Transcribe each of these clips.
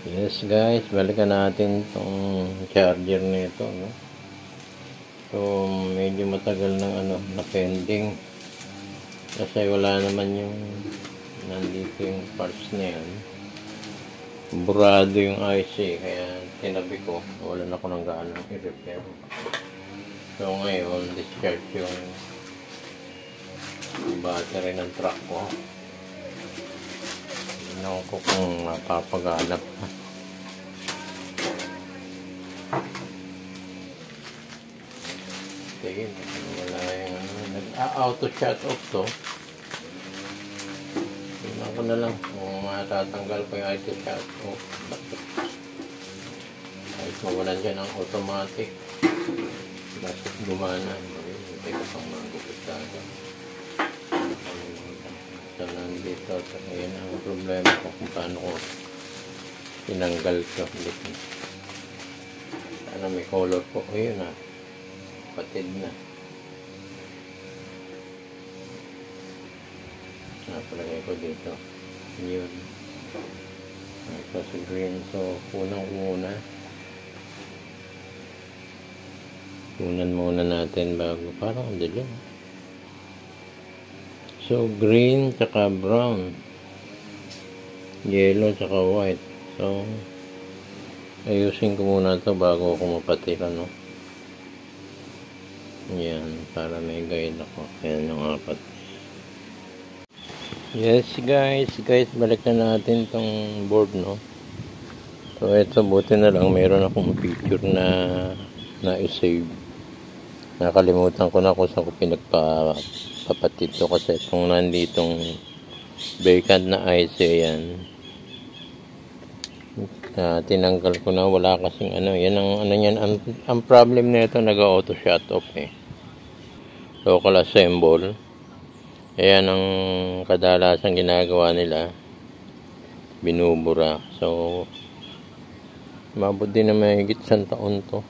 Yes guys, balikan natin tong charger nito, no? So, medyo matagal ng na pending. Kasi wala naman yung nandito yung parts na yan. Burado yung IC, kaya tinabi ko. Wala na ko ng gaanang i-repair. So, ngayon, discharge yung battery ng truck ko. Tignan ko kung mapapaganap na. Sige, wala yung nag-auto shut off to. Tignan ko na lang kung matatanggal ko yung auto shut off. Kahit mawalan siya ng automatic. Bakit gumana? Hindi ko pang magupit tayo. So, nandito. Ayan ang problema ko kung paano ko tinanggal ko. Ano, may color po. Ayun na. Patid na. Napalagay ko dito. Yun. Ito si green. So, unang-una. Kunan muna natin bago. Parang ang dilim. So, green tsaka brown. Yellow tsaka white. So, ayusin ko muna ito bago ako mapatiran, no? Yan, para may guide ako. Yan yung apat. Yes guys, balik na natin tong board, no? So, ito, buti na lang meron akong picture na i-save. Nakalimutan ko na kung saan ko pinagpapatid to kasi itong nanditong vacant na IC yan. Tinanggal ko na, wala kasing yan ang problem nito, nag-auto shut off local assemble. Ayan ang kadalasan ginagawa nila, binubura. So mabot din na mahigit 1 taon to.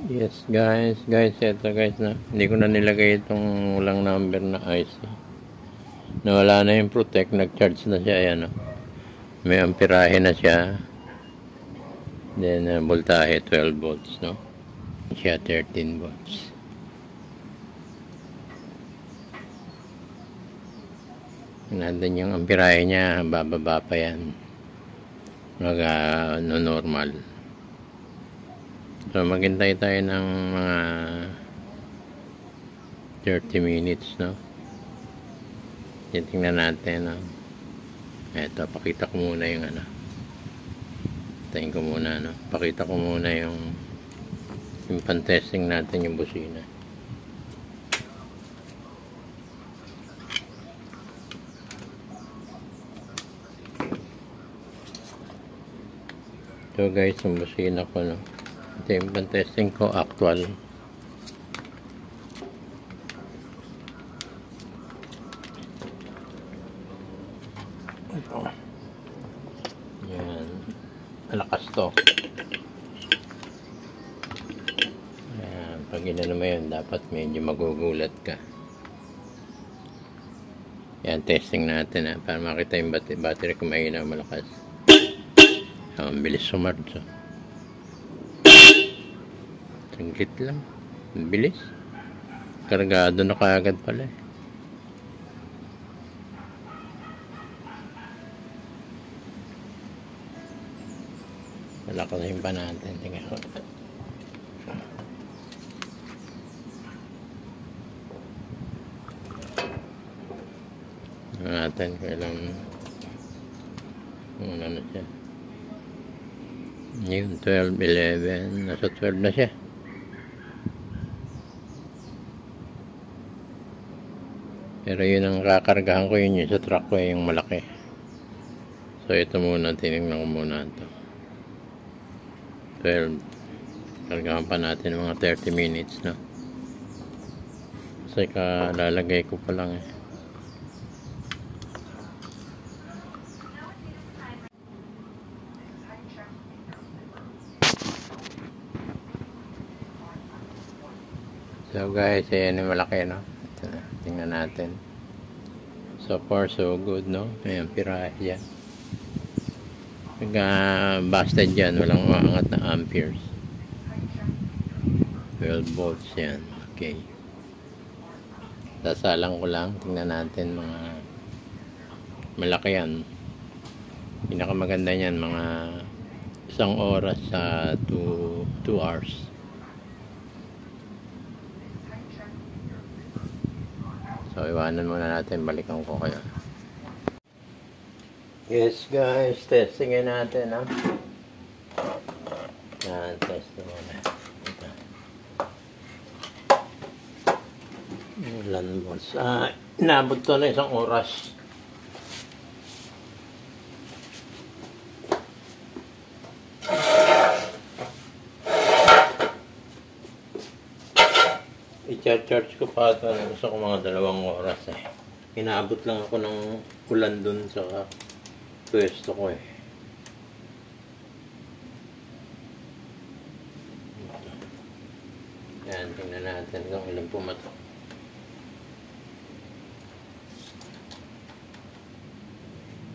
Yes guys, eto guys na. Hindi ko na nilagay itong walang number na IC. Nawala na yung protect, nag-charge na siya, ayan o. May amperahe na siya. Then voltahe 12 volts, no? Siya 13 volts. Nandun yung amperahe niya, bababa pa yan. Normal. So maghintay tayo ng mga 30 minutes, no? Tingnan natin, no? Eto, pakita ko muna yung ano. Tayin ko muna, no? Pakita ko muna yung pan-testing natin yung busina. So guys, yung busina ko, no? Ito yung pan-testing ko, actual. Ito. Yan. Malakas to. Ayan. Pag inano mo yun, dapat medyo magugulat ka. Yan, testing natin, ha, para makita yung battery kung mahina o malakas. Ang bilis sumart. So. Singkit lang. Ang bilis. Kargado na kaagad pala, eh. Malakasin pa natin. Tingnan ko. Natin kailang ano na siya. Yun, 12, 11. Nasa 12 na siya. Pero yun ang kakargahan ko, yun yung sa truck ko, yung malaki. So ito muna, tinignan ko muna ito. 12. Kargahan pa natin mga 30 minutes, no? Kasi kalalagay ko pa lang, eh. So guys, ayan yung malaki, no? Ito na, tingnan natin. So far so good, no? Ayan, pirahe yan. Busted yan, walang umangat na amperes. 12 volts yan. Okay. Sasalang ko lang, tingnan natin mga malaki yan. Pinakamaganda yan, mga 1 oras sa 2 hours. So iwanan muna natin, balikan ko kayo. Yes guys, testingin natin, ha. Yan, testing muna. Ito. Ilan volts? Inabot to na 1 oras. I-charge ko pa ito. Gusto ko mga 2 oras, eh. Inaabot lang ako ng ulan dun sa pwesto ko, eh. Yan, tingnan natin kung ilan pumatok.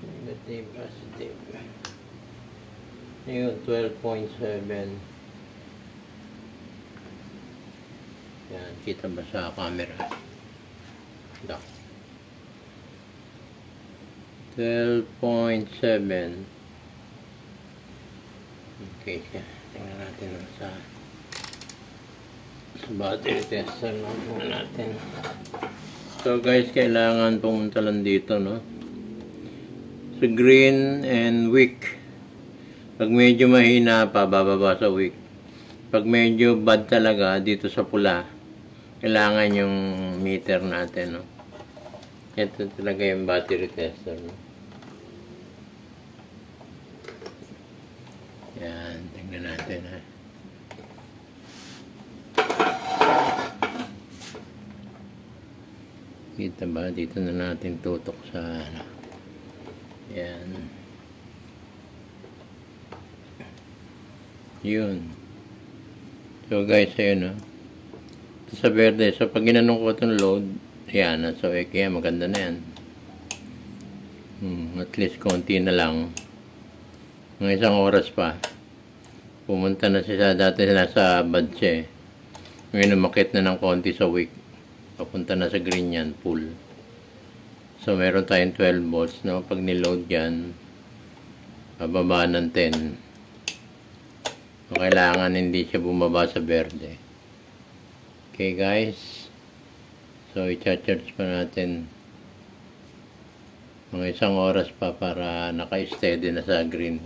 Negative, positive. Yun, 12.7. Yan, kita ba sa camera? Ito. 12.7. Okay, tingnan natin sa battery tester lang natin. So guys, kailangan pumunta lang dito, no? So green and weak. Pag medyo mahina pa, bababa sa weak. Pag medyo bad talaga, dito sa pula, kailangan yung meter natin, no? Ito talaga yung battery tester, no? Yan, tingnan natin, ha. Kita ba? Dito na natin tutok sa, ano. Yan. Yun. So guys, ayun sa verde, so pag ginanong ko itong load, yan, nasa kaya maganda na yan. At least konti na lang. Mga isang oras pa. Pumunta na siya, dati nasa bad siya eh. Ngayon umakit na ng konti sa wick. Papunta na sa green yan, full. So meron tayong 12 volts, no? Pag niload yan, pababa ng 10. So kailangan hindi siya bumaba sa verde. Okay guys, so i-charge pa natin mga isang oras pa para naka-steady na sa green.